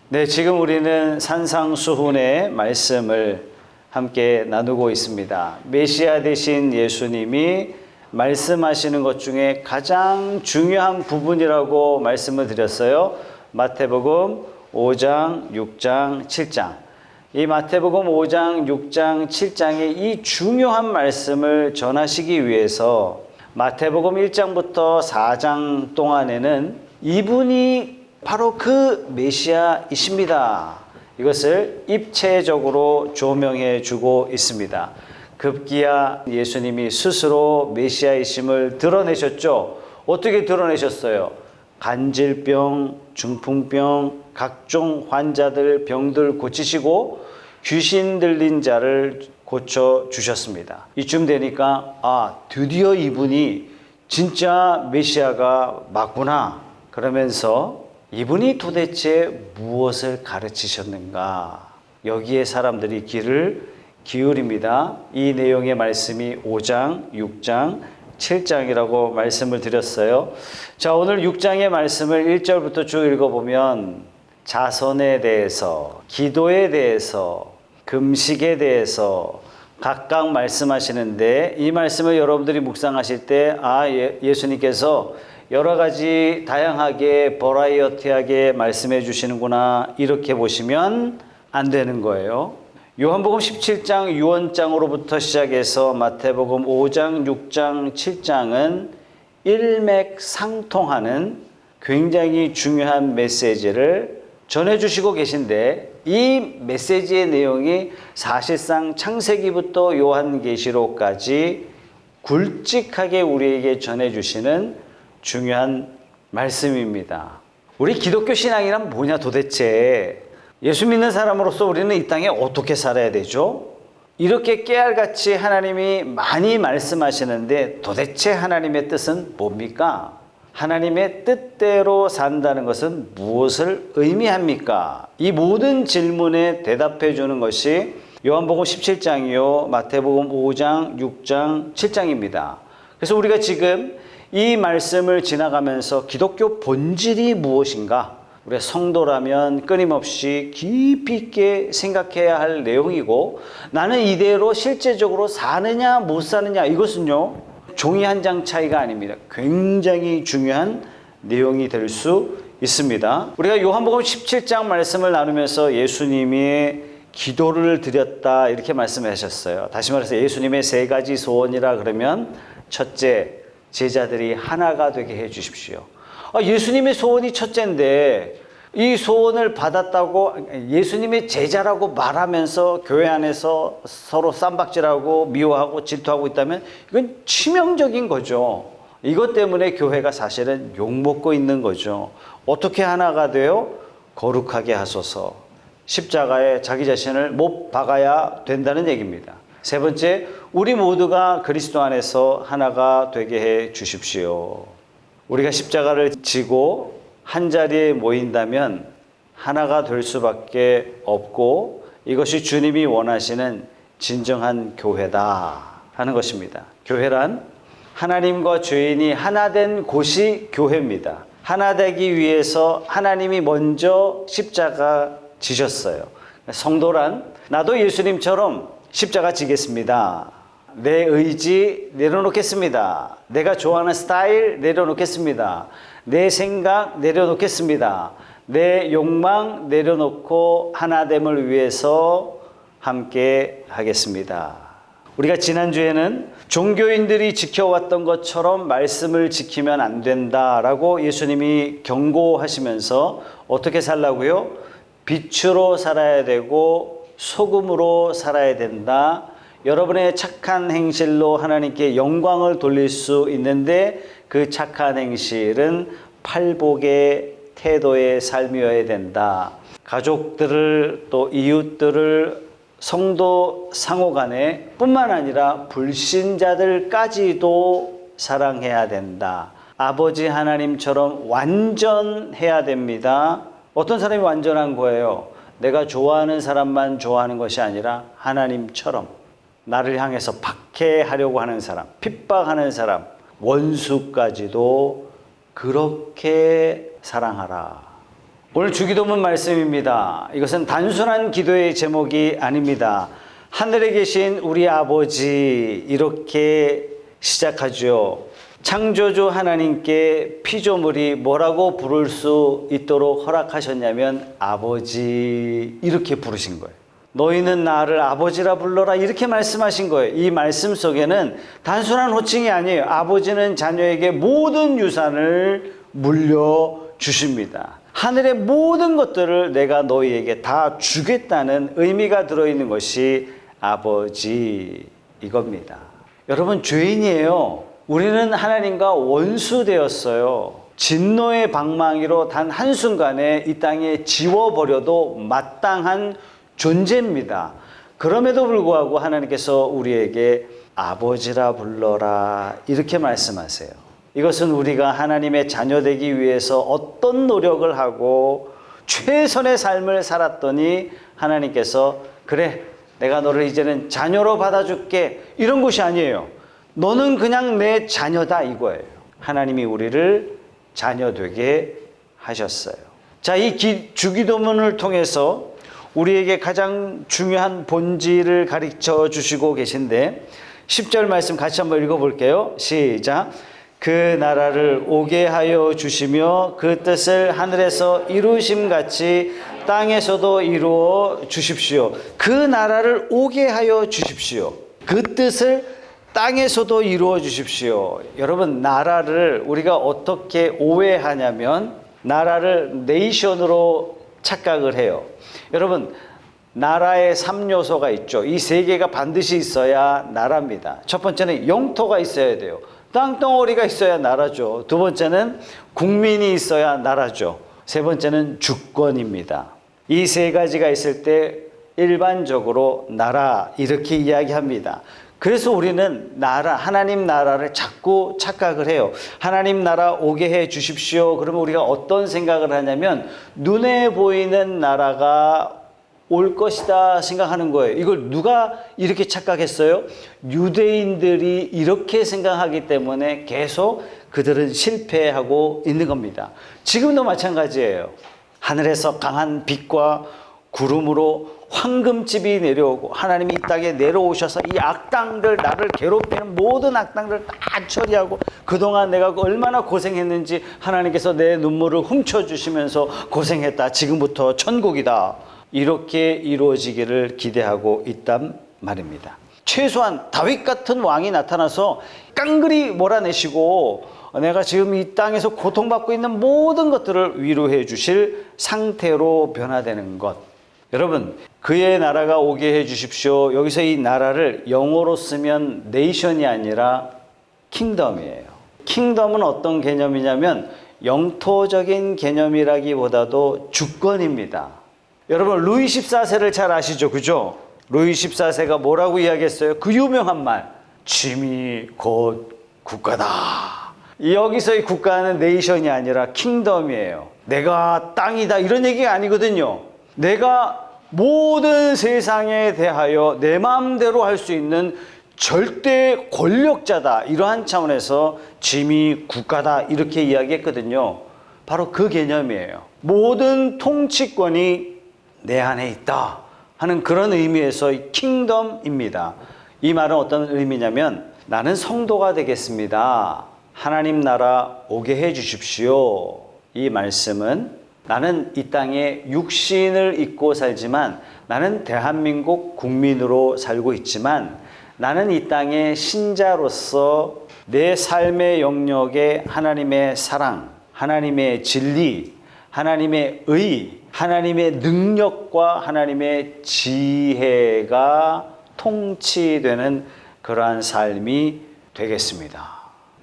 네, 지금 우리는 산상수훈의 말씀을 함께 나누고 있습니다. 메시아 되신 예수님이 말씀하시는 것 중에 가장 중요한 부분이라고 말씀을 드렸어요. 마태복음 5장, 6장, 7장. 이 마태복음 5장, 6장, 7장의 이 중요한 말씀을 전하시기 위해서 마태복음 1장부터 4장 동안에는 이분이 바로 그 메시아이십니다. 이것을 입체적으로 조명해 주고 있습니다. 급기야 예수님이 스스로 메시아이심을 드러내셨죠. 어떻게 드러내셨어요? 간질병, 중풍병, 각종 환자들, 병들 고치시고 귀신 들린 자를 고쳐주셨습니다. 이쯤 되니까 드디어 이분이 진짜 메시아가 맞구나. 그러면서 이분이 도대체 무엇을 가르치셨는가? 여기에 사람들이 귀를 기울입니다. 이 내용의 말씀이 5장, 6장, 7장이라고 말씀을 드렸어요. 자, 오늘 6장의 말씀을 1절부터 쭉 읽어보면 자선에 대해서, 기도에 대해서, 금식에 대해서 각각 말씀하시는데 이 말씀을 여러분들이 묵상하실 때 예수님께서 여러 가지 다양하게 버라이어티하게 말씀해 주시는구나 이렇게 보시면 안 되는 거예요. 요한복음 17장 유언장으로부터 시작해서 마태복음 5장, 6장, 7장은 일맥상통하는 굉장히 중요한 메시지를 전해주시고 계신데 이 메시지의 내용이 사실상 창세기부터 요한계시록까지 굵직하게 우리에게 전해주시는 중요한 말씀입니다. 우리 기독교 신앙이란 뭐냐 도대체? 예수 믿는 사람으로서 우리는 이 땅에 어떻게 살아야 되죠? 이렇게 깨알같이 하나님이 많이 말씀하시는데 도대체 하나님의 뜻은 뭡니까? 하나님의 뜻대로 산다는 것은 무엇을 의미합니까? 이 모든 질문에 대답해 주는 것이 요한복음 17장이요, 마태복음 5장, 6장, 7장입니다. 그래서 우리가 지금 이 말씀을 지나가면서 기독교 본질이 무엇인가? 우리가 성도라면 끊임없이 깊이 있게 생각해야 할 내용이고 나는 이대로 실제적으로 사느냐 못 사느냐 이것은요 종이 한 장 차이가 아닙니다. 굉장히 중요한 내용이 될 수 있습니다. 우리가 요한복음 17장 말씀을 나누면서 예수님이 기도를 드렸다 이렇게 말씀하셨어요. 다시 말해서 예수님의 세 가지 소원이라 그러면 첫째, 제자들이 하나가 되게 해 주십시오. 예수님의 소원이 첫째인데 이 소원을 받았다고 예수님의 제자라고 말하면서 교회 안에서 서로 쌈박질하고 미워하고 질투하고 있다면 이건 치명적인 거죠. 이것 때문에 교회가 사실은 욕먹고 있는 거죠. 어떻게 하나가 돼요? 거룩하게 하소서. 십자가에 자기 자신을 못 박아야 된다는 얘기입니다. 세 번째, 우리 모두가 그리스도 안에서 하나가 되게 해 주십시오. 우리가 십자가를 지고 한 자리에 모인다면 하나가 될 수밖에 없고 이것이 주님이 원하시는 진정한 교회다 하는 것입니다. 교회란 하나님과 죄인이 하나 된 곳이 교회입니다. 하나 되기 위해서 하나님이 먼저 십자가 지셨어요. 성도란 나도 예수님처럼 십자가 지겠습니다. 내 의지 내려놓겠습니다. 내가 좋아하는 스타일 내려놓겠습니다. 내 생각 내려놓겠습니다. 내 욕망 내려놓고 하나됨을 위해서 함께 하겠습니다. 우리가 지난주에는 종교인들이 지켜왔던 것처럼 말씀을 지키면 안 된다라고 예수님이 경고하시면서 어떻게 살라고요? 빛으로 살아야 되고 소금으로 살아야 된다. 여러분의 착한 행실로 하나님께 영광을 돌릴 수 있는데 그 착한 행실은 팔복의 태도의 삶이어야 된다. 가족들을 또 이웃들을 성도 상호 간에 뿐만 아니라 불신자들까지도 사랑해야 된다. 아버지 하나님처럼 완전해야 됩니다. 어떤 사람이 완전한 거예요? 내가 좋아하는 사람만 좋아하는 것이 아니라 하나님처럼 나를 향해서 박해하려고 하는 사람, 핍박하는 사람, 원수까지도 그렇게 사랑하라. 오늘 주기도문 말씀입니다. 이것은 단순한 기도의 제목이 아닙니다. 하늘에 계신 우리 아버지, 이렇게 시작하죠. 창조주 하나님께 피조물이 뭐라고 부를 수 있도록 허락하셨냐면 아버지, 이렇게 부르신 거예요. 너희는 나를 아버지라 불러라, 이렇게 말씀하신 거예요. 이 말씀 속에는 단순한 호칭이 아니에요. 아버지는 자녀에게 모든 유산을 물려주십니다. 하늘의 모든 것들을 내가 너희에게 다 주겠다는 의미가 들어있는 것이 아버지, 이겁니다. 여러분, 죄인이에요. 우리는 하나님과 원수되었어요. 진노의 방망이로 단 한순간에 이 땅에 지워버려도 마땅한 존재입니다. 그럼에도 불구하고 하나님께서 우리에게 아버지라 불러라, 이렇게 말씀하세요. 이것은 우리가 하나님의 자녀 되기 위해서 어떤 노력을 하고 최선의 삶을 살았더니 하나님께서 그래, 내가 너를 이제는 자녀로 받아줄게, 이런 것이 아니에요. 너는 그냥 내 자녀다, 이거예요. 하나님이 우리를 자녀 되게 하셨어요. 자, 이 주기도문을 통해서 우리에게 가장 중요한 본질을 가르쳐 주시고 계신데 10절 말씀 같이 한번 읽어볼게요. 시작. 그 나라를 오게 하여 주시며 그 뜻을 하늘에서 이루심같이 땅에서도 이루어 주십시오. 그 나라를 오게 하여 주십시오. 그 뜻을 땅에서도 이루어 주십시오. 여러분, 나라를 우리가 어떻게 오해하냐면 나라를 네이션으로 착각을 해요. 여러분, 나라의 3요소가 있죠. 이 3개가 반드시 있어야 나라입니다. 첫 번째는 영토가 있어야 돼요. 땅덩어리가 있어야 나라죠. 두 번째는 국민이 있어야 나라죠. 세 번째는 주권입니다. 이 3가지가 있을 때 일반적으로 나라, 이렇게 이야기합니다. 그래서 우리는 하나님 나라를 자꾸 착각을 해요. 하나님 나라 오게 해 주십시오. 그러면 우리가 어떤 생각을 하냐면 눈에 보이는 나라가 올 것이다 생각하는 거예요. 이걸 누가 이렇게 착각했어요? 유대인들이 이렇게 생각하기 때문에 계속 그들은 실패하고 있는 겁니다. 지금도 마찬가지예요. 하늘에서 강한 빛과 구름으로 황금집이 내려오고 하나님이 이 땅에 내려오셔서 이 악당들, 나를 괴롭히는 모든 악당들 다 처리하고 그동안 내가 얼마나 고생했는지 하나님께서 내 눈물을 훔쳐주시면서 고생했다, 지금부터 천국이다, 이렇게 이루어지기를 기대하고 있단 말입니다. 최소한 다윗 같은 왕이 나타나서 깡그리 몰아내시고 내가 지금 이 땅에서 고통받고 있는 모든 것들을 위로해 주실 상태로 변화되는 것. 여러분, 그의 나라가 오게 해 주십시오. 여기서 이 나라를 영어로 쓰면 네이션이 아니라 킹덤이에요. 킹덤은 어떤 개념이냐면 영토적인 개념이라기보다도 주권입니다. 여러분, 루이 14세를 잘 아시죠? 그죠? 루이 14세가 뭐라고 이야기했어요? 그 유명한 말, 짐이 곧 국가다. 여기서의 국가는 네이션이 아니라 킹덤이에요. 내가 땅이다, 이런 얘기가 아니거든요. 내가 모든 세상에 대하여 내 마음대로 할 수 있는 절대 권력자다, 이러한 차원에서 짐이 국가다, 이렇게 이야기했거든요. 바로 그 개념이에요. 모든 통치권이 내 안에 있다 하는 그런 의미에서의 킹덤입니다. 이 말은 어떤 의미냐면 나는 성도가 되겠습니다. 하나님 나라 오게 해 주십시오. 이 말씀은 나는 이 땅에 육신을 입고 살지만, 나는 대한민국 국민으로 살고 있지만, 나는 이 땅의 신자로서 내 삶의 영역에 하나님의 사랑, 하나님의 진리, 하나님의 의, 하나님의 능력과 하나님의 지혜가 통치되는 그러한 삶이 되겠습니다.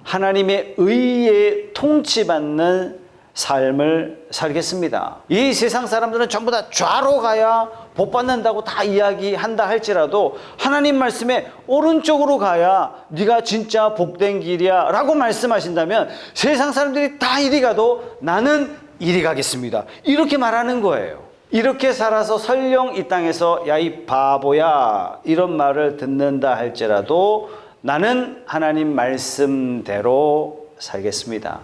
하나님의 의에 통치받는 삶을 살겠습니다. 이 세상 사람들은 전부 다 좌로 가야 복 받는다고 다 이야기한다 할지라도 하나님 말씀에 오른쪽으로 가야 네가 진짜 복된 길이야 라고 말씀하신다면 세상 사람들이 다 이리 가도 나는 이리 가겠습니다, 이렇게 말하는 거예요. 이렇게 살아서 설령 이 땅에서 야 이 바보야 이런 말을 듣는다 할지라도 나는 하나님 말씀대로 살겠습니다.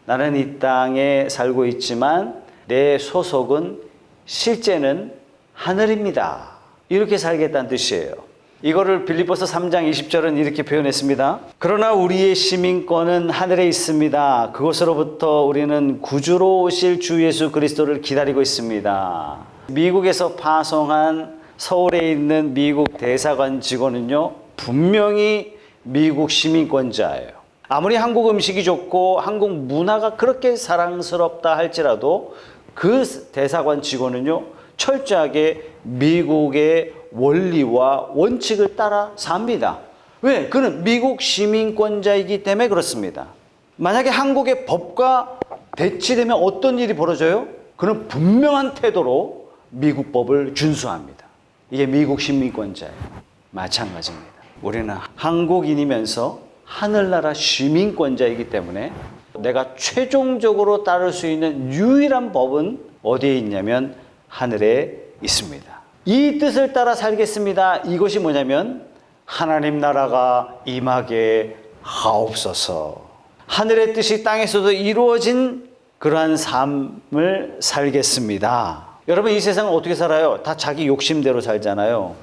나는 이 땅에 살고 있지만 내 소속은 실제는 하늘입니다. 이렇게 살겠다는 뜻이에요. 이거를 빌립보서 3장 20절은 이렇게 표현했습니다. 그러나 우리의 시민권은 하늘에 있습니다. 그곳으로부터 우리는 구주로 오실 주 예수 그리스도를 기다리고 있습니다. 미국에서 파송한 서울에 있는 미국 대사관 직원은요, 분명히 미국 시민권자예요. 아무리 한국 음식이 좋고 한국 문화가 그렇게 사랑스럽다 할지라도 그 대사관 직원은요, 철저하게 미국의 원리와 원칙을 따라 삽니다. 왜? 그는 미국 시민권자이기 때문에 그렇습니다. 만약에 한국의 법과 대치되면 어떤 일이 벌어져요? 그는 분명한 태도로 미국 법을 준수합니다. 이게 미국 시민권자예요. 마찬가지입니다. 우리는 한국인이면서 하늘나라 시민권자이기 때문에 내가 최종적으로 따를 수 있는 유일한 법은 어디에 있냐면 하늘에 있습니다. 이 뜻을 따라 살겠습니다. 이것이 뭐냐면 하나님 나라가 임하게 하옵소서. 하늘의 뜻이 땅에서도 이루어진 그러한 삶을 살겠습니다. 여러분, 이 세상은 어떻게 살아요? 다 자기 욕심대로 살잖아요.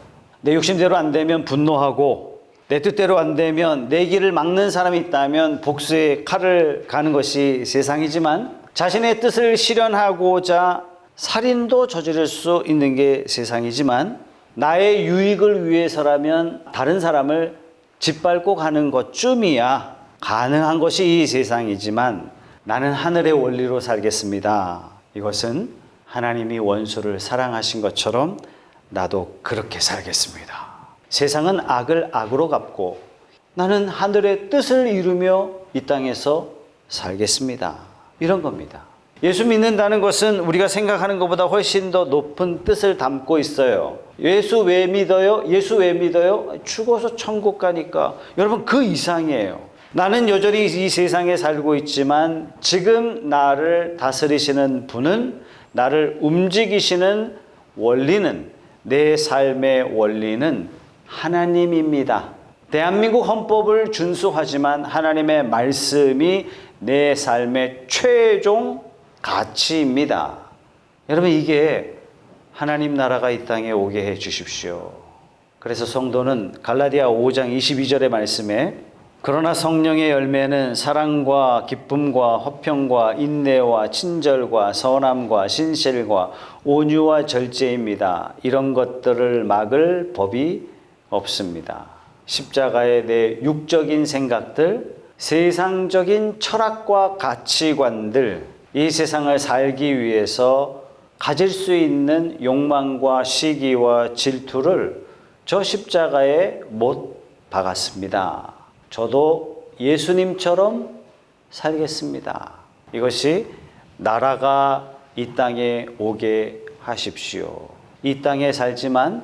내 욕심대로 안 되면 분노하고, 내 뜻대로 안 되면 내 길을 막는 사람이 있다면 복수의 칼을 가는 것이 세상이지만, 자신의 뜻을 실현하고자 살인도 저지를 수 있는 게 세상이지만, 나의 유익을 위해서라면 다른 사람을 짓밟고 가는 것쯤이야 가능한 것이 이 세상이지만, 나는 하늘의 원리로 살겠습니다. 이것은 하나님이 원수를 사랑하신 것처럼 나도 그렇게 살겠습니다. 세상은 악을 악으로 갚고 나는 하늘의 뜻을 이루며 이 땅에서 살겠습니다. 이런 겁니다. 예수 믿는다는 것은 우리가 생각하는 것보다 훨씬 더 높은 뜻을 담고 있어요. 예수 왜 믿어요? 예수 왜 믿어요? 죽어서 천국 가니까. 여러분, 그 이상이에요. 나는 여전히 이 세상에 살고 있지만 지금 나를 다스리시는 분은, 나를 움직이시는 원리는, 내 삶의 원리는 하나님입니다. 대한민국 헌법을 준수하지만 하나님의 말씀이 내 삶의 최종 가치입니다. 여러분, 이게 하나님 나라가 이 땅에 오게 해 주십시오. 그래서 성도는 갈라디아 5장 22절의 말씀에 그러나 성령의 열매는 사랑과 기쁨과 화평과 인내와 친절과 선함과 신실과 온유와 절제입니다. 이런 것들을 막을 법이 없습니다. 십자가의 내 육적인 생각들, 세상적인 철학과 가치관들, 이 세상을 살기 위해서 가질 수 있는 욕망과 시기와 질투를 저 십자가에 못 박았습니다. 저도 예수님처럼 살겠습니다. 이것이 나라가 이 땅에 오게 하십시오. 이 땅에 살지만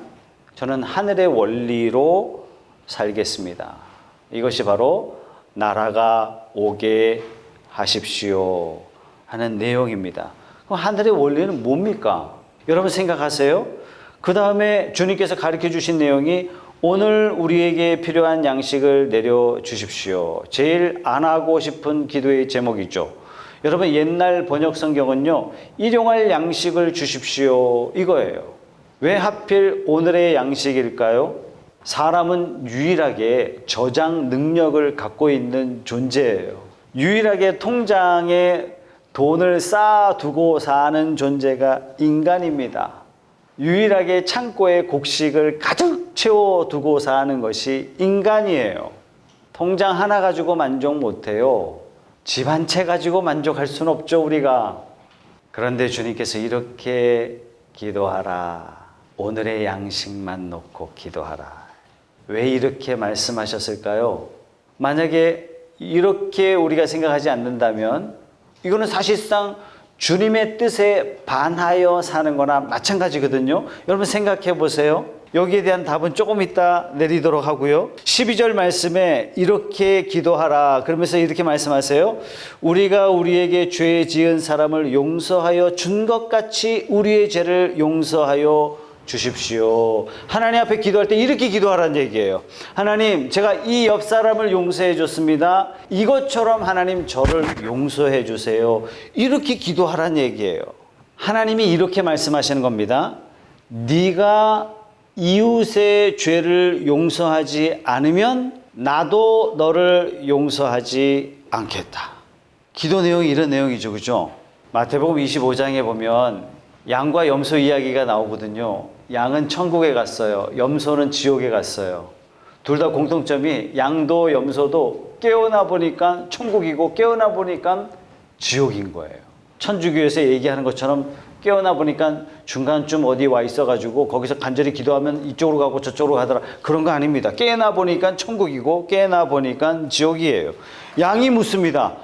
저는 하늘의 원리로 살겠습니다. 이것이 바로 나라가 오게 하십시오 하는 내용입니다. 그럼 하늘의 원리는 뭡니까? 여러분 생각하세요? 그 다음에 주님께서 가르쳐 주신 내용이 오늘 우리에게 필요한 양식을 내려주십시오. 제일 안 하고 싶은 기도의 제목이죠. 여러분, 옛날 번역 성경은요, 일용할 양식을 주십시오 이거예요. 왜 하필 오늘의 양식일까요? 사람은 유일하게 저장 능력을 갖고 있는 존재예요. 유일하게 통장에 돈을 쌓아두고 사는 존재가 인간입니다. 유일하게 창고에 곡식을 가득 채워두고 사는 것이 인간이에요. 통장 하나 가지고 만족 못해요. 집 한 채 가지고 만족할 수는 없죠, 우리가. 그런데 주님께서 이렇게 기도하라. 오늘의 양식만 놓고 기도하라. 왜 이렇게 말씀하셨을까요? 만약에 이렇게 우리가 생각하지 않는다면 이거는 사실상 주님의 뜻에 반하여 사는 거나 마찬가지거든요. 여러분 생각해 보세요. 여기에 대한 답은 조금 이따 내리도록 하고요. 12절 말씀에 이렇게 기도하라 그러면서 이렇게 말씀하세요. 우리가 우리에게 죄 지은 사람을 용서하여 준 것 같이 우리의 죄를 용서하여 주십시오. 하나님 앞에 기도할 때 이렇게 기도하라는 얘기예요. 하나님, 제가 이 옆 사람을 용서해 줬습니다. 이것처럼 하나님 저를 용서해 주세요. 이렇게 기도하라는 얘기예요. 하나님이 이렇게 말씀하시는 겁니다. 네가 이웃의 죄를 용서하지 않으면 나도 너를 용서하지 않겠다. 기도 내용이 이런 내용이죠. 그죠? 마태복음 25장에 보면 양과 염소 이야기가 나오거든요. 양은 천국에 갔어요. 염소는 지옥에 갔어요. 둘 다 공통점이 양도 염소도 깨어나 보니까 천국이고 깨어나 보니까 지옥인 거예요. 천주교에서 얘기하는 것처럼 깨어나 보니까 중간쯤 어디 와 있어가지고 거기서 간절히 기도하면 이쪽으로 가고 저쪽으로 가더라. 그런 거 아닙니다. 깨어나 보니까 천국이고 깨어나 보니까 지옥이에요. 양이 묻습니다.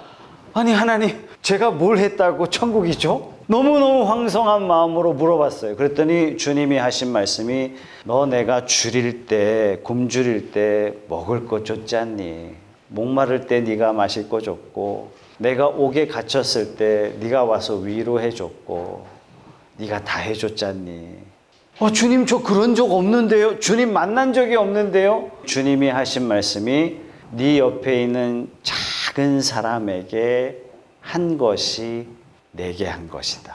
아니 하나님, 제가 뭘 했다고 천국이죠? 너무너무 황송한 마음으로 물어봤어요. 그랬더니 주님이 하신 말씀이 너 내가 줄일 때, 굶주릴 때 먹을 거 줬지 않니? 목마를 때 네가 마실 거 줬고, 내가 옥에 갇혔을 때 네가 와서 위로해 줬고, 네가 다 해줬지 않니? 주님, 저 그런 적 없는데요? 주님 만난 적이 없는데요? 주님이 하신 말씀이 네 옆에 있는 작은 사람에게 한 것이 내게 한 것이다.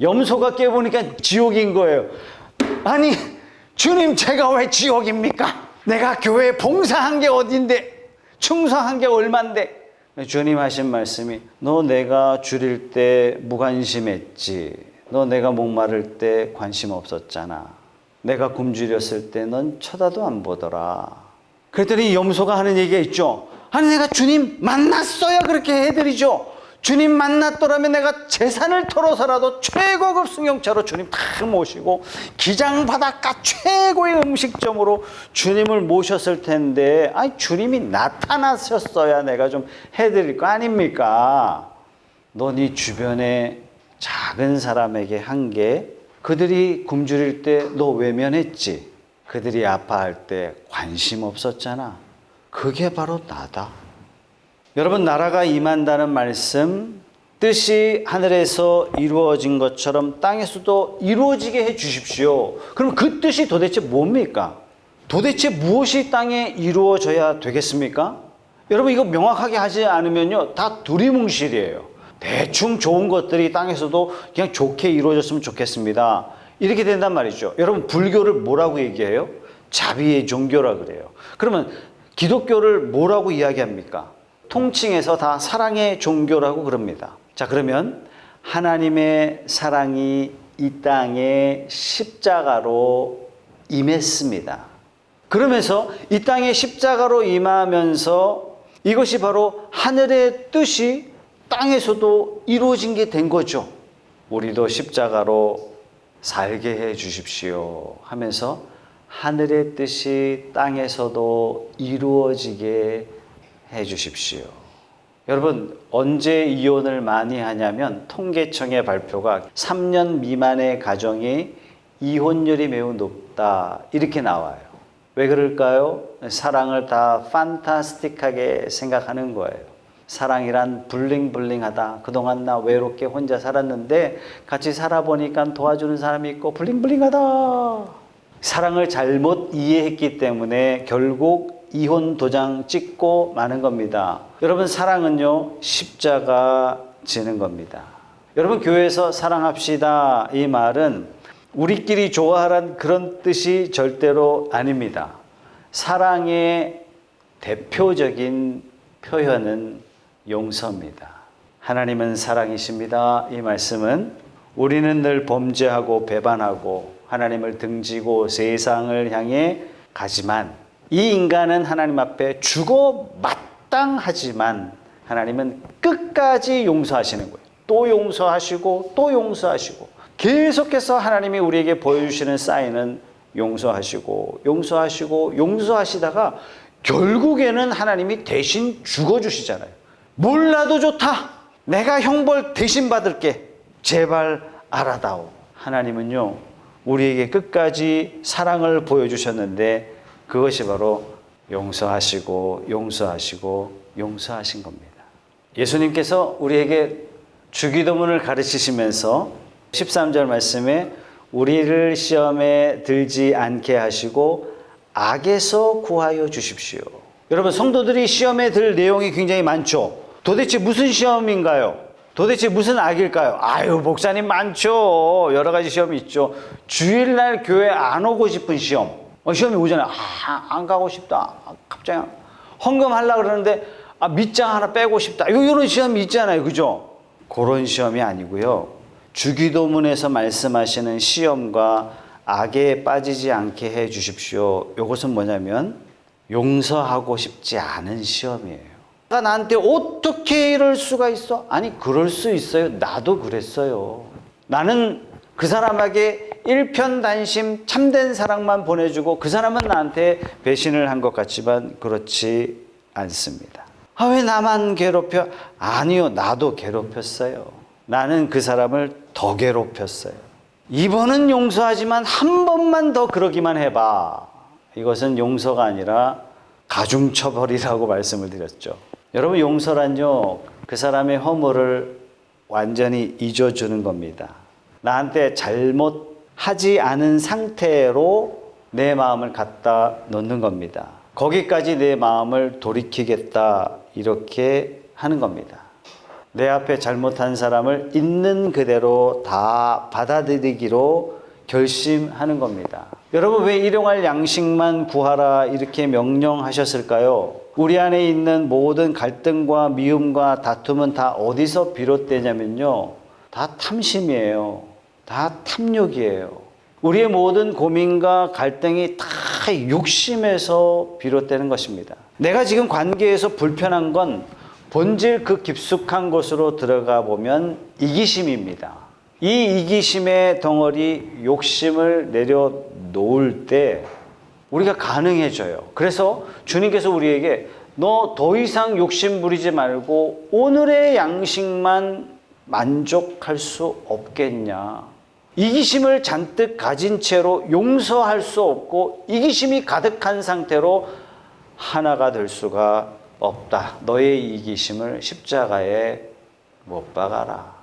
염소가 깨보니까 지옥인 거예요. 아니 주님, 제가 왜 지옥입니까? 내가 교회에 봉사한 게 어딘데, 충성한 게 얼만데. 주님 하신 말씀이 너 내가 줄일 때 무관심했지. 너 내가 목마를 때 관심 없었잖아. 내가 굶주렸을 때 넌 쳐다도 안 보더라. 그랬더니 염소가 하는 얘기가 있죠. 아니 내가 주님 만났어야 그렇게 해드리죠. 주님 만났더라면 내가 재산을 털어서라도 최고급 승용차로 주님 다 모시고 기장 바닷가 최고의 음식점으로 주님을 모셨을 텐데, 아니 주님이 나타나셨어야 내가 좀 해드릴 거 아닙니까? 너 네 주변에 작은 사람에게 한 게, 그들이 굶주릴 때 너 외면했지. 그들이 아파할 때 관심 없었잖아. 그게 바로 나다. 여러분, 나라가 임한다는 말씀, 뜻이 하늘에서 이루어진 것처럼 땅에서도 이루어지게 해 주십시오. 그럼 그 뜻이 도대체 뭡니까? 도대체 무엇이 땅에 이루어져야 되겠습니까? 여러분, 이거 명확하게 하지 않으면요, 다 두리뭉실이에요. 대충 좋은 것들이 땅에서도 그냥 좋게 이루어졌으면 좋겠습니다. 이렇게 된단 말이죠. 여러분, 불교를 뭐라고 얘기해요? 자비의 종교라 그래요. 그러면 기독교를 뭐라고 이야기합니까? 통칭해서 다 사랑의 종교라고 그럽니다. 자, 그러면 하나님의 사랑이 이 땅에 십자가로 임했습니다. 그러면서 이 땅에 십자가로 임하면서 이것이 바로 하늘의 뜻이 땅에서도 이루어진 게 된 거죠. 우리도 십자가로 살게 해 주십시오 하면서 하늘의 뜻이 땅에서도 이루어지게 해 주십시오. 여러분, 언제 이혼을 많이 하냐면 통계청의 발표가 3년 미만의 가정이 이혼율이 매우 높다, 이렇게 나와요. 왜 그럴까요? 사랑을 다 판타스틱하게 생각하는 거예요. 사랑이란 블링블링하다. 그동안 나 외롭게 혼자 살았는데 같이 살아보니까 도와주는 사람이 있고 블링블링하다. 사랑을 잘못 이해했기 때문에 결국 이혼 도장 찍고 마는 겁니다. 여러분, 사랑은요, 십자가 지는 겁니다. 여러분, 교회에서 사랑합시다 이 말은 우리끼리 좋아하란 그런 뜻이 절대로 아닙니다. 사랑의 대표적인 표현은 용서입니다. 하나님은 사랑이십니다. 이 말씀은 우리는 늘 범죄하고 배반하고 하나님을 등지고 세상을 향해 가지만, 이 인간은 하나님 앞에 죽어 마땅하지만 하나님은 끝까지 용서하시는 거예요. 또 용서하시고 또 용서하시고, 계속해서 하나님이 우리에게 보여주시는 사인은 용서하시고 용서하시고 용서하시다가 결국에는 하나님이 대신 죽어주시잖아요. 몰라도 좋다. 내가 형벌 대신 받을게. 제발 알아다오. 하나님은요, 우리에게 끝까지 사랑을 보여주셨는데 그것이 바로 용서하시고 용서하시고 용서하신 겁니다. 예수님께서 우리에게 주기도문을 가르치시면서 13절 말씀에 우리를 시험에 들지 않게 하시고 악에서 구하여 주십시오. 여러분, 성도들이 시험에 들 내용이 굉장히 많죠. 도대체 무슨 시험인가요? 도대체 무슨 악일까요? 아유, 목사님 많죠. 여러 가지 시험이 있죠. 주일날 교회 안 오고 싶은 시험. 시험이 오잖아요. 안 가고 싶다. 갑자기 헌금하려고 그러는데 밑장 하나 빼고 싶다. 이런 시험이 있잖아요. 그죠? 그런 시험이 아니고요. 주기도문에서 말씀하시는 시험과 악에 빠지지 않게 해 주십시오. 이것은 뭐냐면 용서하고 싶지 않은 시험이에요. 나한테 어떻게 이럴 수가 있어? 아니, 그럴 수 있어요. 나도 그랬어요. 나는 그 사람에게 일편단심 참된 사랑만 보내주고 그 사람은 나한테 배신을 한 것 같지만 그렇지 않습니다. 왜 나만 괴롭혀? 아니요, 나도 괴롭혔어요. 나는 그 사람을 더 괴롭혔어요. 이번은 용서하지만 한 번만 더 그러기만 해봐. 이것은 용서가 아니라 가중처벌이라고 말씀을 드렸죠. 여러분, 용서란요, 그 사람의 허물을 완전히 잊어주는 겁니다. 나한테 잘못하지 않은 상태로 내 마음을 갖다 놓는 겁니다. 거기까지 내 마음을 돌이키겠다, 이렇게 하는 겁니다. 내 앞에 잘못한 사람을 있는 그대로 다 받아들이기로 결심하는 겁니다. 여러분, 왜 일용할 양식만 구하라 이렇게 명령하셨을까요? 우리 안에 있는 모든 갈등과 미움과 다툼은 다 어디서 비롯되냐면요, 다 탐심이에요. 다 탐욕이에요. 우리의 모든 고민과 갈등이 다 욕심에서 비롯되는 것입니다. 내가 지금 관계에서 불편한 건 본질 그 깊숙한 곳으로 들어가 보면 이기심입니다. 이 이기심의 덩어리, 욕심을 내려놓을 때 우리가 가능해져요. 그래서 주님께서 우리에게 너 더 이상 욕심 부리지 말고 오늘의 양식만 만족할 수 없겠냐. 이기심을 잔뜩 가진 채로 용서할 수 없고 이기심이 가득한 상태로 하나가 될 수가 없다. 너의 이기심을 십자가에 못 박아라.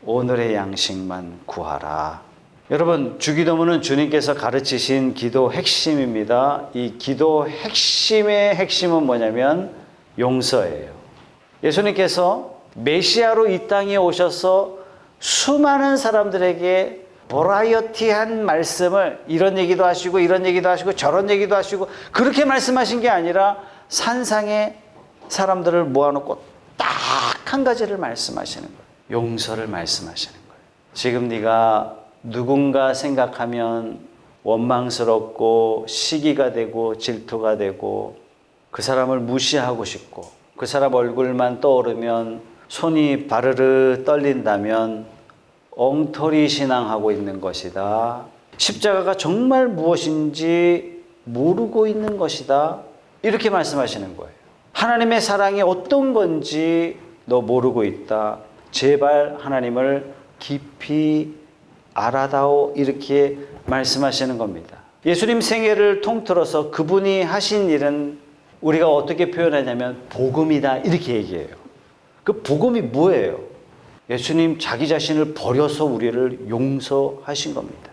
오늘의 양식만 구하라. 여러분, 주기도문은 주님께서 가르치신 기도 핵심입니다. 이 기도 핵심의 핵심은 뭐냐면 용서예요. 예수님께서 메시아로 이 땅에 오셔서 수많은 사람들에게 버라이어티한 말씀을 이런 얘기도 하시고 이런 얘기도 하시고 저런 얘기도 하시고 그렇게 말씀하신 게 아니라 산상에 사람들을 모아놓고 딱 한 가지를 말씀하시는 거예요. 용서를 말씀하시는 거예요. 지금 네가 누군가 생각하면 원망스럽고 시기가 되고 질투가 되고 그 사람을 무시하고 싶고 그 사람 얼굴만 떠오르면 손이 바르르 떨린다면 엉터리 신앙하고 있는 것이다. 십자가가 정말 무엇인지 모르고 있는 것이다. 이렇게 말씀하시는 거예요. 하나님의 사랑이 어떤 건지 너 모르고 있다. 제발 하나님을 깊이 알아다오. 이렇게 말씀하시는 겁니다. 예수님 생애를 통틀어서 그분이 하신 일은 우리가 어떻게 표현하냐면 복음이다. 이렇게 얘기해요. 그 복음이 뭐예요? 예수님 자기 자신을 버려서 우리를 용서하신 겁니다.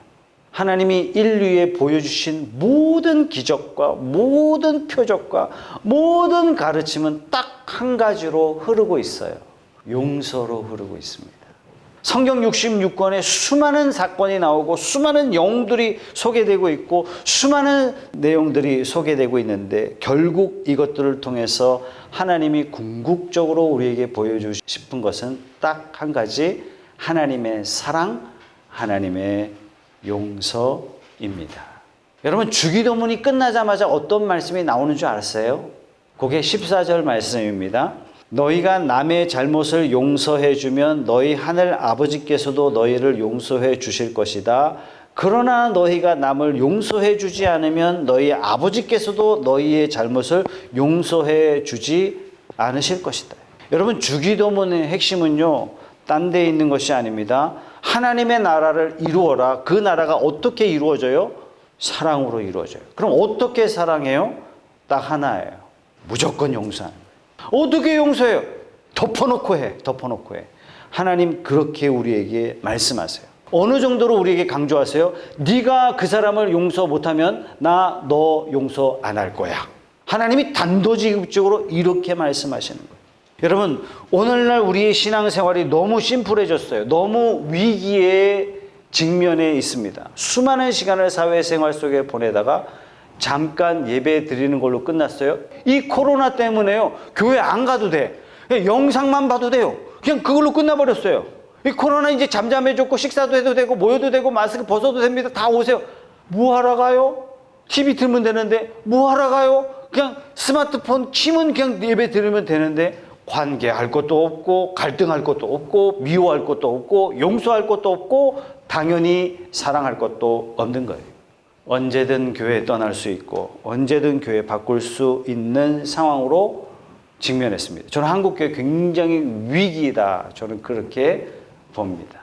하나님이 인류에 보여주신 모든 기적과 모든 표적과 모든 가르침은 딱 한 가지로 흐르고 있어요. 용서로 흐르고 있습니다. 성경 66권에 수많은 사건이 나오고 수많은 영웅들이 소개되고 있고 수많은 내용들이 소개되고 있는데 결국 이것들을 통해서 하나님이 궁극적으로 우리에게 보여주고 싶은 것은 딱 한 가지, 하나님의 사랑, 하나님의 용서입니다. 여러분, 주기도문이 끝나자마자 어떤 말씀이 나오는 줄 아세요? 그게 14절 말씀입니다. 너희가 남의 잘못을 용서해 주면 너희 하늘 아버지께서도 너희를 용서해 주실 것이다. 그러나 너희가 남을 용서해 주지 않으면 너희 아버지께서도 너희의 잘못을 용서해 주지 않으실 것이다. 여러분, 주기도문의 핵심은요, 딴 데 있는 것이 아닙니다. 하나님의 나라를 이루어라. 그 나라가 어떻게 이루어져요? 사랑으로 이루어져요. 그럼 어떻게 사랑해요? 딱 하나예요. 무조건 용서하는 거예요. 어떻게 용서해요? 덮어놓고 해. 덮어놓고 해. 하나님 그렇게 우리에게 말씀하세요. 어느 정도로 우리에게 강조하세요? 네가 그 사람을 용서 못하면 나 너 용서 안 할 거야. 하나님이 단도직입적으로 이렇게 말씀하시는 거예요. 여러분, 오늘날 우리의 신앙생활이 너무 심플해졌어요. 너무 위기에 직면해 있습니다. 수많은 시간을 사회생활 속에 보내다가 잠깐 예배 드리는 걸로 끝났어요. 이 코로나 때문에요. 교회 안 가도 돼. 그냥 영상만 봐도 돼요. 그냥 그걸로 끝나버렸어요. 이 코로나 이제 잠잠해졌고 식사도 해도 되고 모여도 되고 마스크 벗어도 됩니다. 다 오세요. 뭐 하러 가요? TV 틀면 되는데 뭐 하러 가요? 그냥 스마트폰 키면 그냥 예배 드리면 되는데 관계할 것도 없고 갈등할 것도 없고 미워할 것도 없고 용서할 것도 없고 당연히 사랑할 것도 없는 거예요. 언제든 교회 떠날 수 있고 언제든 교회 바꿀 수 있는 상황으로 직면했습니다. 저는 한국교회 굉장히 위기다. 저는 그렇게 봅니다.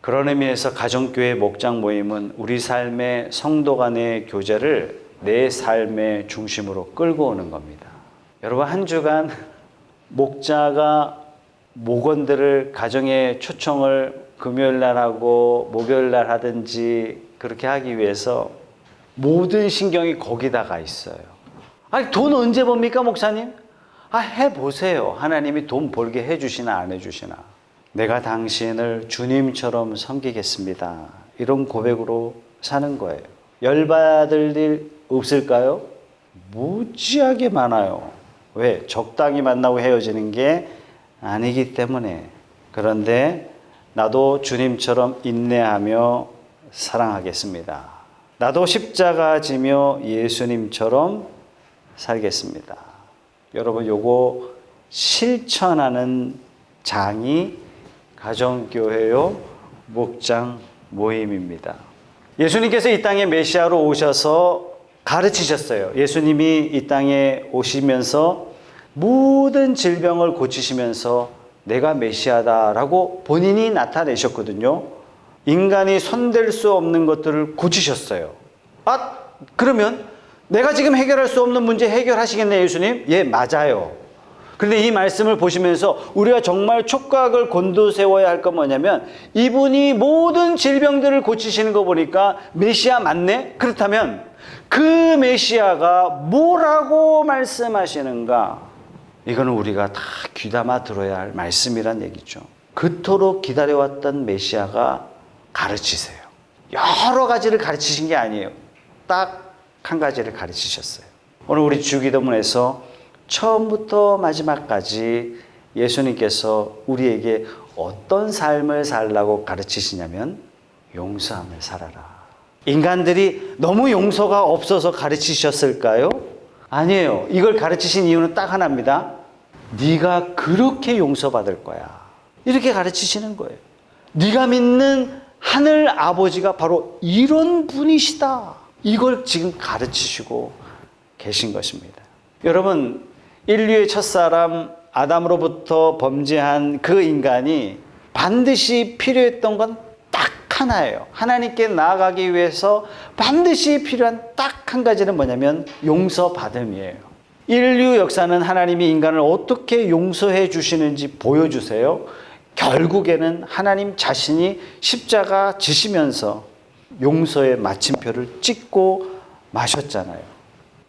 그런 의미에서 가정교회 목장 모임은 우리 삶의 성도 간의 교제를 내 삶의 중심으로 끌고 오는 겁니다. 여러분, 한 주간 목자가 목원들을 가정에 초청을 금요일 날 하고 목요일 날 하든지 그렇게 하기 위해서 모든 신경이 거기다 가 있어요. 아니, 돈 언제 법니까, 목사님? 해보세요. 하나님이 돈 벌게 해주시나 안 해주시나. 내가 당신을 주님처럼 섬기겠습니다. 이런 고백으로 사는 거예요. 열받을 일 없을까요? 무지하게 많아요. 왜? 적당히 만나고 헤어지는 게 아니기 때문에. 그런데 나도 주님처럼 인내하며 사랑하겠습니다. 나도 십자가 지며 예수님처럼 살겠습니다. 여러분, 요거 실천하는 장이 가정교회요 목장 모임입니다. 예수님께서 이 땅에 메시아로 오셔서 가르치셨어요. 예수님이 이 땅에 오시면서 모든 질병을 고치시면서 내가 메시아다라고 본인이 나타내셨거든요. 인간이 손댈 수 없는 것들을 고치셨어요. 그러면 내가 지금 해결할 수 없는 문제 해결하시겠네, 예수님? 예, 맞아요. 그런데 이 말씀을 보시면서 우리가 정말 촉각을 곤두세워야 할 건 뭐냐면, 이분이 모든 질병들을 고치시는 거 보니까 메시아 맞네? 그렇다면 그 메시아가 뭐라고 말씀하시는가? 이거는 우리가 다 귀담아 들어야 할 말씀이란 얘기죠. 그토록 기다려왔던 메시아가 가르치세요. 여러 가지를 가르치신 게 아니에요. 딱 한 가지를 가르치셨어요. 오늘 우리 주기도문에서 처음부터 마지막까지 예수님께서 우리에게 어떤 삶을 살라고 가르치시냐면 용서하며 살아라. 인간들이 너무 용서가 없어서 가르치셨을까요? 아니에요. 이걸 가르치신 이유는 딱 하나입니다. 네가 그렇게 용서받을 거야. 이렇게 가르치시는 거예요. 네가 믿는 하늘 아버지가 바로 이런 분이시다. 이걸 지금 가르치시고 계신 것입니다. 여러분, 인류의 첫사람 아담으로부터 범죄한 그 인간이 반드시 필요했던 건 딱 하나예요. 하나님께 나아가기 위해서 반드시 필요한 딱 한 가지는 뭐냐면 용서받음이에요. 인류 역사는 하나님이 인간을 어떻게 용서해 주시는지 보여주세요. 결국에는 하나님 자신이 십자가 지시면서 용서의 마침표를 찍고 마셨잖아요.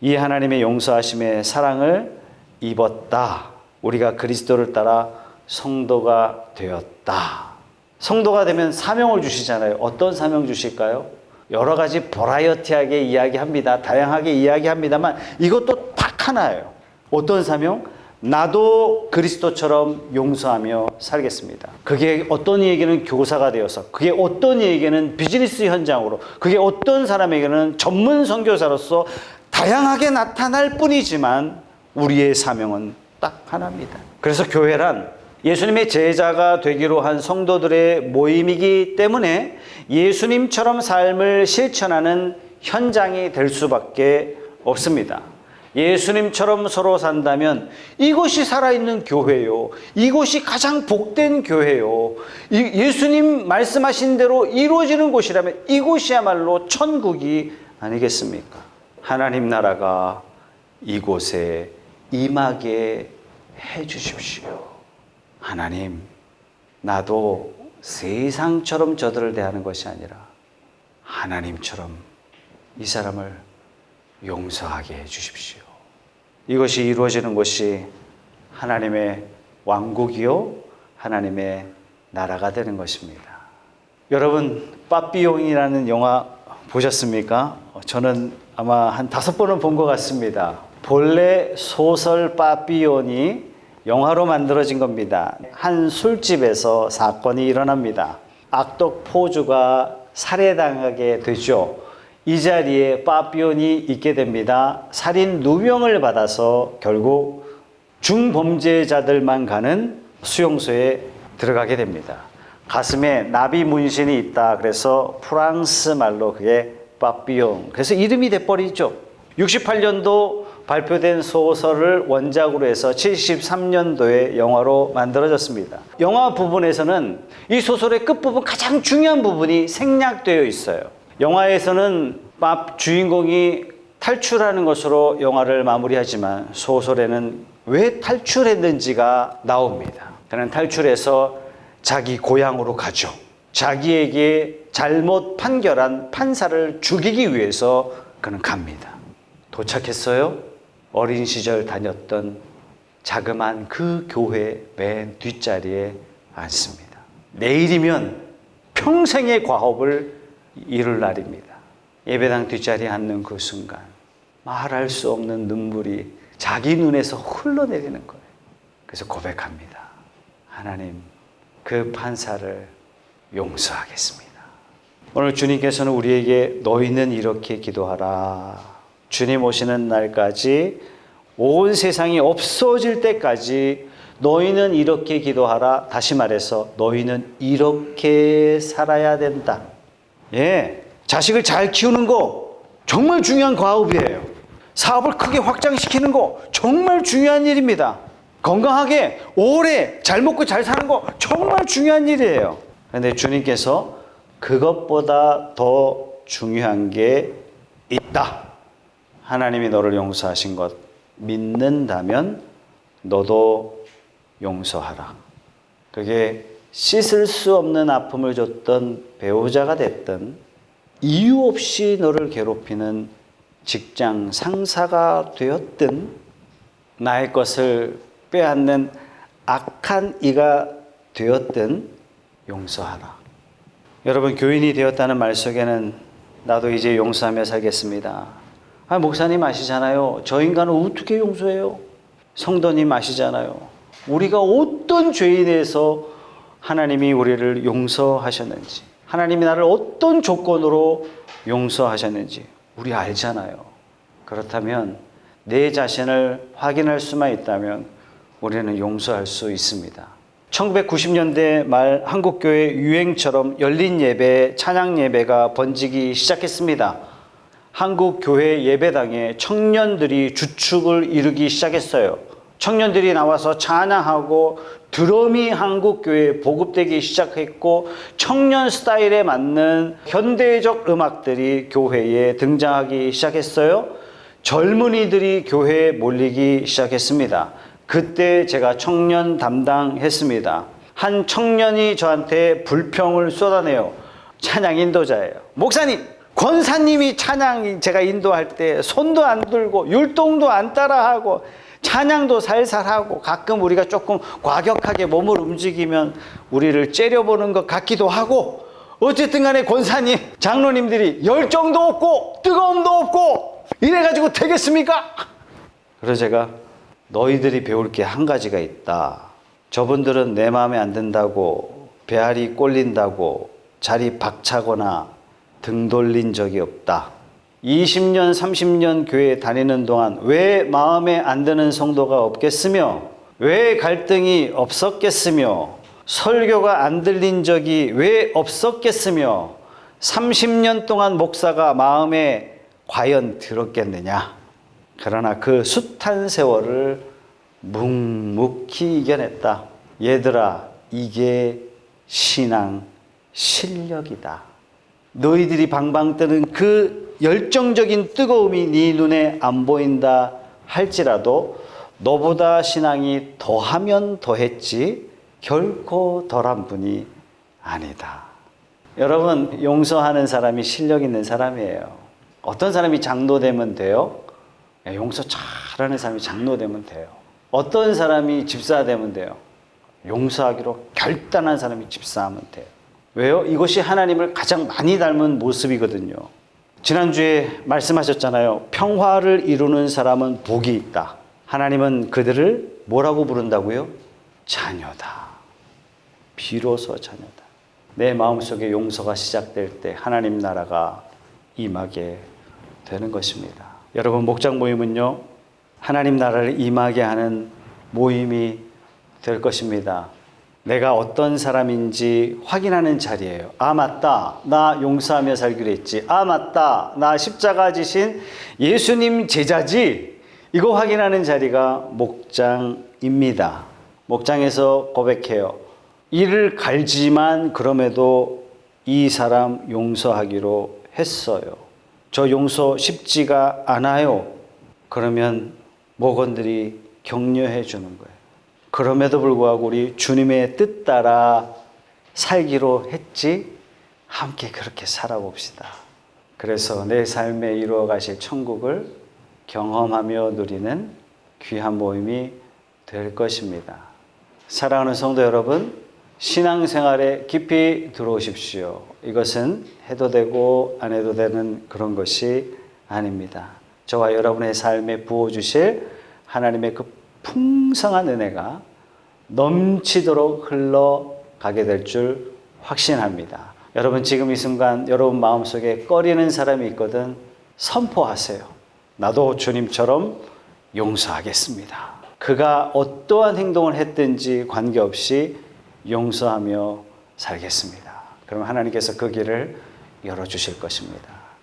이 하나님의 용서하심의 사랑을 입었다. 우리가 그리스도를 따라 성도가 되었다. 성도가 되면 사명을 주시잖아요. 어떤 사명 주실까요? 여러 가지 버라이어티하게 이야기합니다. 다양하게 이야기합니다만 이것도 딱 하나예요. 어떤 사명? 나도 그리스도처럼 용서하며 살겠습니다. 그게 어떤 이에게는 교사가 되어서, 그게 어떤 이에게는 비즈니스 현장으로, 그게 어떤 사람에게는 전문 선교사로서 다양하게 나타날 뿐이지만 우리의 사명은 딱 하나입니다. 그래서 교회란 예수님의 제자가 되기로 한 성도들의 모임이기 때문에 예수님처럼 삶을 실천하는 현장이 될 수밖에 없습니다. 예수님처럼 서로 산다면 이곳이 살아있는 교회요. 이곳이 가장 복된 교회요. 예수님 말씀하신 대로 이루어지는 곳이라면 이곳이야말로 천국이 아니겠습니까? 하나님 나라가 이곳에 임하게 해 주십시오. 하나님, 나도 세상처럼 저들을 대하는 것이 아니라 하나님처럼 이 사람을 용서하게 해 주십시오. 이것이 이루어지는 곳이 하나님의 왕국이요 하나님의 나라가 되는 것입니다. 여러분 빠삐용이라는 영화 보셨습니까? 저는 아마 한 5번은 본 것 같습니다. 본래 소설 빠삐용이 영화로 만들어진 겁니다. 한 술집에서 사건이 일어납니다. 악덕 포주가 살해당하게 되죠. 이 자리에 빠삐용이 있게 됩니다. 살인 누명을 받아서 결국 중범죄자들만 가는 수용소에 들어가게 됩니다. 가슴에 나비 문신이 있다. 그래서 프랑스 말로 그게 빠삐용. 그래서 이름이 돼버리죠. 68년도 발표된 소설을 원작으로 해서 73년도에 영화로 만들어졌습니다. 영화 부분에서는 이 소설의 끝부분 가장 중요한 부분이 생략되어 있어요. 영화에서는 주인공이 탈출하는 것으로 영화를 마무리하지만 소설에는 왜 탈출했는지가 나옵니다. 그는 탈출해서 자기 고향으로 가죠. 자기에게 잘못 판결한 판사를 죽이기 위해서 그는 갑니다. 도착했어요. 어린 시절 다녔던 자그마한 그 교회 맨 뒷자리에 앉습니다. 내일이면 평생의 과업을 이룰 날입니다. 예배당 뒷자리에 앉는 그 순간 말할 수 없는 눈물이 자기 눈에서 흘러내리는 거예요. 그래서 고백합니다. 하나님, 그 판사를 용서하겠습니다. 오늘 주님께서는 우리에게 너희는 이렇게 기도하라. 주님 오시는 날까지 온 세상이 없어질 때까지 너희는 이렇게 기도하라. 다시 말해서 너희는 이렇게 살아야 된다. 예, 자식을 잘 키우는 거 정말 중요한 과업이에요. 사업을 크게 확장시키는 거 정말 중요한 일입니다. 건강하게 오래 잘 먹고 잘 사는 거 정말 중요한 일이에요. 그런데 주님께서 그것보다 더 중요한 게 있다. 하나님이 너를 용서하신 것 믿는다면 너도 용서하라. 그게 씻을 수 없는 아픔을 줬던 배우자가 됐든 이유 없이 너를 괴롭히는 직장 상사가 되었든 나의 것을 빼앗는 악한 이가 되었든 용서하라. 여러분, 교인이 되었다는 말 속에는 나도 이제 용서하며 살겠습니다. 목사님 아시잖아요. 저 인간을 어떻게 용서해요? 성도님 아시잖아요. 우리가 어떤 죄인에서 하나님이 우리를 용서하셨는지, 하나님이 나를 어떤 조건으로 용서하셨는지 우리 알잖아요. 그렇다면 내 자신을 확인할 수만 있다면 우리는 용서할 수 있습니다. 1990년대 말 한국교회 유행처럼 열린 예배, 찬양 예배가 번지기 시작했습니다. 한국교회 예배당에 청년들이 주축을 이루기 시작했어요. 청년들이 나와서 찬양하고 드럼이 한국교회에 보급되기 시작했고 청년 스타일에 맞는 현대적 음악들이 교회에 등장하기 시작했어요. 젊은이들이 교회에 몰리기 시작했습니다. 그때 제가 청년 담당했습니다. 한 청년이 저한테 불평을 쏟아내요. 찬양 인도자예요. 목사님, 권사님이 찬양 제가 인도할 때 손도 안 들고 율동도 안 따라하고 찬양도 살살하고 가끔 우리가 조금 과격하게 몸을 움직이면 우리를 째려보는 것 같기도 하고 어쨌든 간에 권사님, 장로님들이 열정도 없고 뜨거움도 없고 이래가지고 되겠습니까? 그래서 제가 너희들이 배울 게 한 가지가 있다. 저분들은 내 마음에 안 든다고 배알이 꼴린다고 자리 박차거나 등 돌린 적이 없다. 20년, 30년 교회 다니는 동안 왜 마음에 안 드는 성도가 없겠으며 왜 갈등이 없었겠으며 설교가 안 들린 적이 왜 없었겠으며 30년 동안 목사가 마음에 과연 들었겠느냐. 그러나 그 숱한 세월을 묵묵히 이겨냈다. 얘들아, 이게 신앙 실력이다. 너희들이 방방 뜨는 그 열정적인 뜨거움이 네 눈에 안 보인다 할지라도 너보다 신앙이 더하면 더했지 결코 덜한 분이 아니다. 여러분, 용서하는 사람이 실력 있는 사람이에요. 어떤 사람이 장로 되면 돼요? 용서 잘하는 사람이 장로 되면 돼요. 어떤 사람이 집사 되면 돼요? 용서하기로 결단한 사람이 집사하면 돼요. 왜요? 이것이 하나님을 가장 많이 닮은 모습이거든요. 지난주에 말씀하셨잖아요. 평화를 이루는 사람은 복이 있다. 하나님은 그들을 뭐라고 부른다고요? 자녀다. 비로소 자녀다. 내 마음속에 용서가 시작될 때 하나님 나라가 임하게 되는 것입니다. 여러분, 목장 모임은요, 하나님 나라를 임하게 하는 모임이 될 것입니다. 내가 어떤 사람인지 확인하는 자리예요. 아, 맞다. 나 용서하며 살기로 했지. 아, 맞다. 나 십자가 지신 예수님 제자지. 이거 확인하는 자리가 목장입니다. 목장에서 고백해요. 이를 갈지만 그럼에도 이 사람 용서하기로 했어요. 저 용서 쉽지가 않아요. 그러면 목원들이 격려해 주는 거예요. 그럼에도 불구하고 우리 주님의 뜻 따라 살기로 했지, 함께 그렇게 살아봅시다. 그래서 내 삶에 이루어 가실 천국을 경험하며 누리는 귀한 모임이 될 것입니다. 사랑하는 성도 여러분, 신앙생활에 깊이 들어오십시오. 이것은 해도 되고 안 해도 되는 그런 것이 아닙니다. 저와 여러분의 삶에 부어주실 하나님의 그 풍성한 은혜가 넘치도록 흘러가게 될 줄 확신합니다. 여러분, 지금 이 순간 여러분 마음속에 꺼리는 사람이 있거든 선포하세요. 나도 주님처럼 용서하겠습니다. 그가 어떠한 행동을 했든지 관계없이 용서하며 살겠습니다. 그럼 하나님께서 그 길을 열어주실 것입니다.